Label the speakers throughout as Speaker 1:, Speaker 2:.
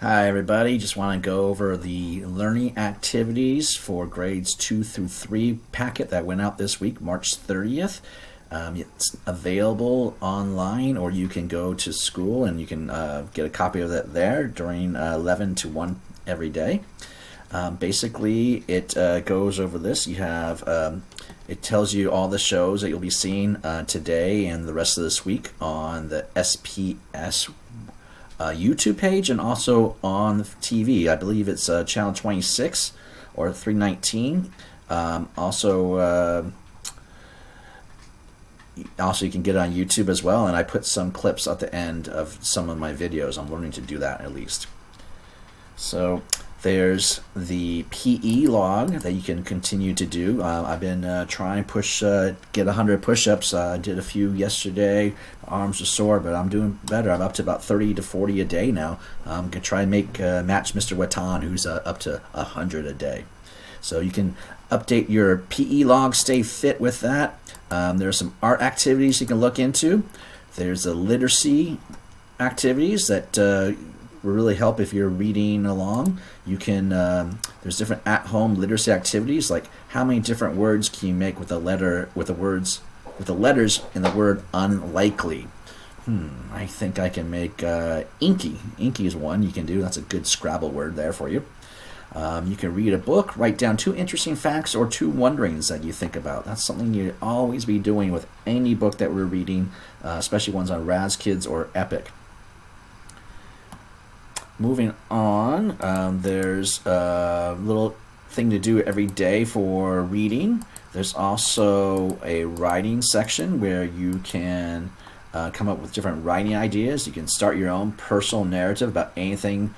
Speaker 1: Hi, everybody. Just want to go over the learning activities for grades 2 through 3 packet that went out this week, March 30th. It's available online, or you can go to school and you can get a copy of it there during 11 to 1 every day. Basically, it goes over this. You have it tells you all the shows that you'll be seeing today and the rest of this week on the SPS YouTube page and also on the TV. I believe it's channel 26 or 319. Also, you can get it on YouTube as well, and I put some clips at the end of some of my videos. I'm learning to do that at least. So there's the PE log that you can continue to do. I've been trying to get 100 push-ups. I did a few yesterday. My arms are sore, but I'm doing better. I'm up to about 30 to 40 a day now. I'm going to try and match Mr. Watan, who's up to 100 a day. So you can update your PE log, stay fit with that. There are some art activities you can look into. There's the literacy activities that will really help if you're reading along. You can there's different at-home literacy activities, like how many different words can you make with the letters in the word unlikely. I think I can make inky. Inky is one you can do. That's a good Scrabble word there for you. You can read a book, write down 2 interesting facts or 2 wonderings that you think about. That's something you'd always be doing with any book that we're reading, especially ones on Raz Kids or Epic. Moving on, there's a little thing to do every day for reading. There's also a writing section where you can come up with different writing ideas. You can start your own personal narrative about anything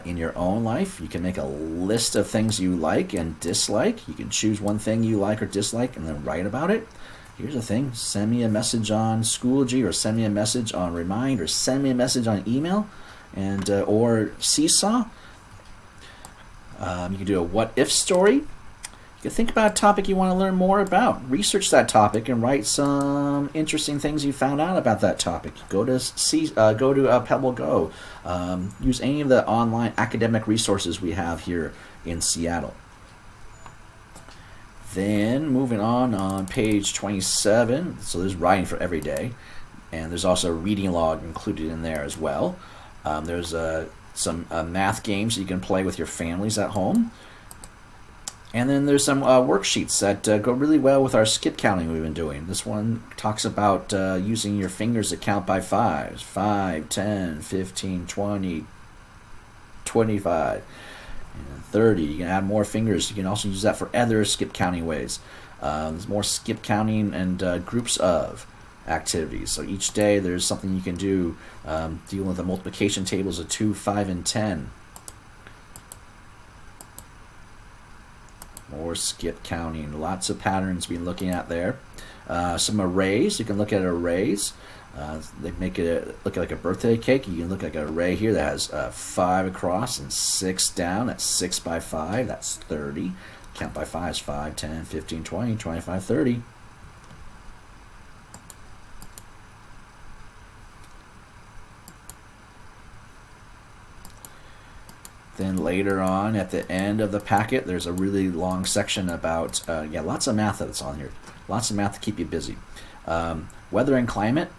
Speaker 1: in your own life. You can make a list of things you like and dislike. You can choose one thing you like or dislike and then write about it. Here's the thing: send me a message on Schoology, or send me a message on Remind, or send me a message on email, and or Seesaw. You can do a what if story. You can think about a topic you want to learn more about. Research that topic and write some interesting things you found out about that topic. Go to Pebble Go. Use any of the online academic resources we have here in Seattle. Then moving on page 27, so there's writing for every day, and there's also a reading log included in there as well. There's some math games you can play with your families at home. And then there's some worksheets that go really well with our skip counting we've been doing. This one talks about using your fingers to count by fives: 5, 10, 15, 20, 25, and 30. You can add more fingers. You can also use that for other skip counting ways. There's more skip counting and groups of activities. So each day there's something you can do dealing with the multiplication tables of 2, 5, and 10. More skip counting. Lots of patterns we've been looking at there. Some arrays. You can look at arrays. They make it look like a birthday cake. You can look at an array here that has 5 across and 6 down. That's 6 by 5. That's 30. Count by 5 is 5, 10, 15, 20, 25, 30. Then later on, at the end of the packet, there's a really long section about, lots of math that's on here. Lots of math to keep you busy. Weather and climate.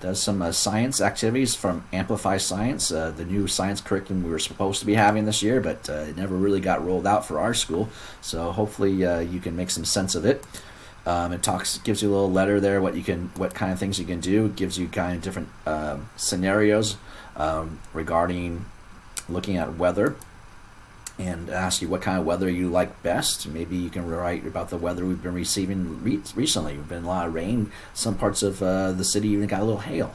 Speaker 1: Does some science activities from Amplify Science, the new science curriculum we were supposed to be having this year, but it never really got rolled out for our school. So hopefully you can make some sense of it. It gives you a little letter there, what kind of things you can do. It gives you kind of different scenarios regarding looking at weather, and ask you what kind of weather you like best. Maybe you can write about the weather we've been receiving recently. We've been a lot of rain. Some parts of the city even got a little hail.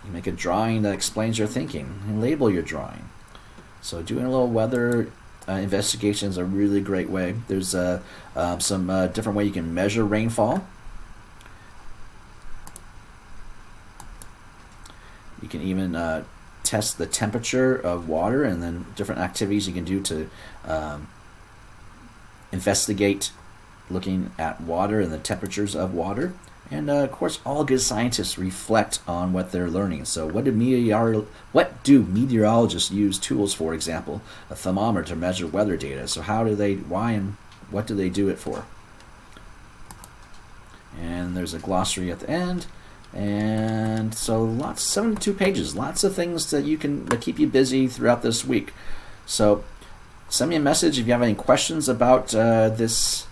Speaker 1: You make a drawing that explains your thinking and label your drawing. So doing a little weather investigation is a really great way. There's some different way you can measure rainfall. You can even test the temperature of water, and then different activities you can do to investigate looking at water and the temperatures of water. And of course, all good scientists reflect on what they're learning. So, what do meteorologists use tools for? Example, a thermometer to measure weather data. So, why, and what do they do it for? And there's a glossary at the end. And so, 72 pages, lots of things that keep you busy throughout this week. So, send me a message if you have any questions about this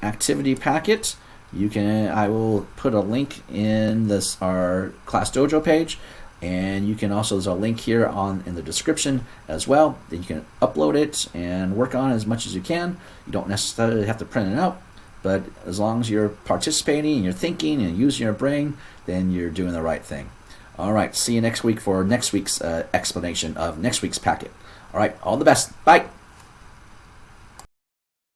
Speaker 1: activity packet. I will put a link in our Class Dojo page, and you can also, there's a link here in the description as well that you can upload it and work on as much as you can. You don't necessarily have to print it out, but as long as you're participating and you're thinking and using your brain, then you're doing the right thing. All right, see you next week for next week's explanation of next week's packet. All right, all the best. Bye.